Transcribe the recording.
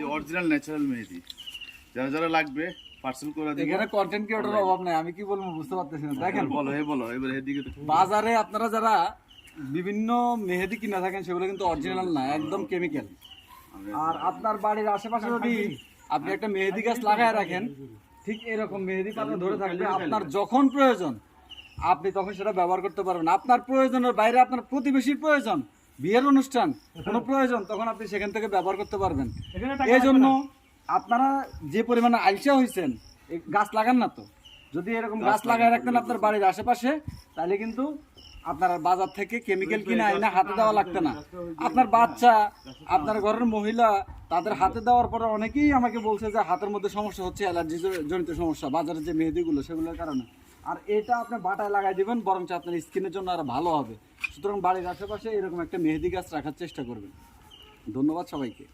যে original natural মেহেদি, যারা যারা লাগবে পার্সেল করে দিবেন। এখানে কন্টেন্ট ক্রিয়েটরের অভাব নাই, আমি কি বলবো বুঝতে পারতেছি না। দেখেন বলো এবার এদিকে তো বাজারে আপনারা যারা বিভিন্ন মেহেদি কিনে থাকেন সেগুলো কিন্তু অরিজিনাল না, একদম কেমিক্যাল। আর আপনার বাড়ির আশেপাশে যদি আপনি একটা মেহেদি গাছ লাগায় রাখেন, ঠিক এরকম মেহেদি পাতা ধরে থাকবে। আপনার যখন প্রয়োজন আপনি তখন সেটা ব্যবহার করতে পারবেন। আপনার প্রয়োজনের বাইরে আপনার প্রতিবেশীর প্রয়োজন, বিয়ের অনুষ্ঠান, কোনো প্রয়োজন, তখন আপনি সেখান থেকে ব্যবহার করতে পারবেন। এই জন্য আপনারা যে পরিমাণে আলসা হয়েছেন, গাছ লাগান না তো। যদি এরকম গাছ লাগায় রাখতেন আপনার বাড়ির আশেপাশে, তাহলে কিন্তু আপনার বাজার থেকে কেমিক্যাল কিনে আইনা হাতে দেওয়া লাগতো না। আপনার বাচ্চা, আপনার ঘরের মহিলা, তাদের হাতে দেওয়ার পরে অনেকেই আমাকে বলছে যে হাতের মধ্যে সমস্যা হচ্ছে, অ্যালার্জি জনিত সমস্যা, বাজারের যে মেহেদিগুলো সেগুলোর কারণে। আর এটা আপনি বাটায় লাগাই দিবেন, বরঞ্চ আপনার স্কিনের জন্য আরো ভালো হবে। সুতরাং বাড়ির আশেপাশে এরকম একটা মেহেদি গাছ রাখার চেষ্টা করবেন। ধন্যবাদ সবাইকে।